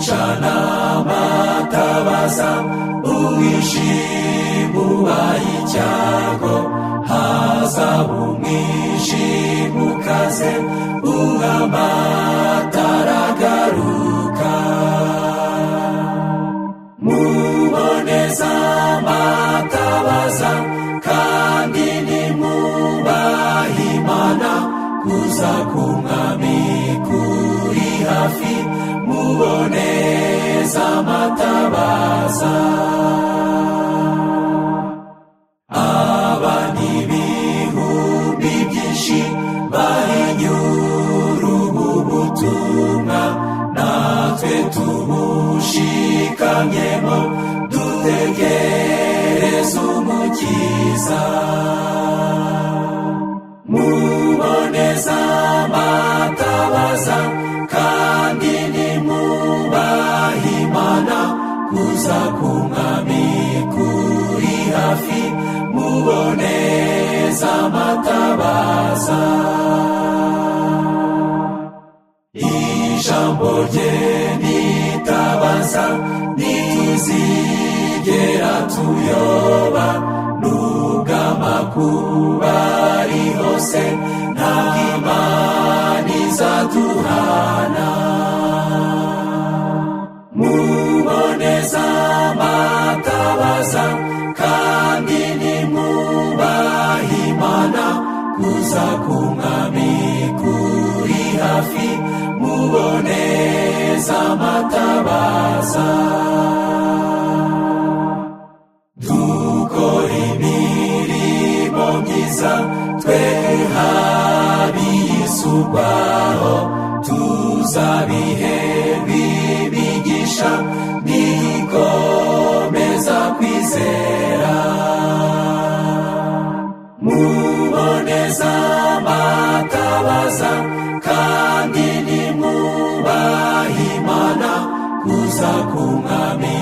gucana amatabaza, umwijima ubaye icyago, hazaba umwijima ukaze, amatara agaruka. Muboneza amatabaza kandi nimwubahe Imana, kuza k'Umwami kuri hafi. Muboneza amatabaza. Abana ibihumbi byinshi bahinyura ubu butumwa, natwe tubushikamyemo dutegereze Umukiza. Muboneza amatabaza kandi nimwubahe Imana, kuza k'Umwami kuri hafi. Muboneza amatabaza. Ijambo rye nitabaza, ntituzigera tuyoba, nubwo amakuba ari hose, ntabwo Imana izaduhana. Muboneza amatabaza kandi nimwubahe Imana, kuza k'Umwami kuri hafi. Muboneza amatabaza. Dukora imirimo myiza, twehabe iyisumbaho, tuzabiherwa imigisha nikomeza kwizera. Muboneza amatabaza kandi nimwubahe Imana, kuza k'Umwami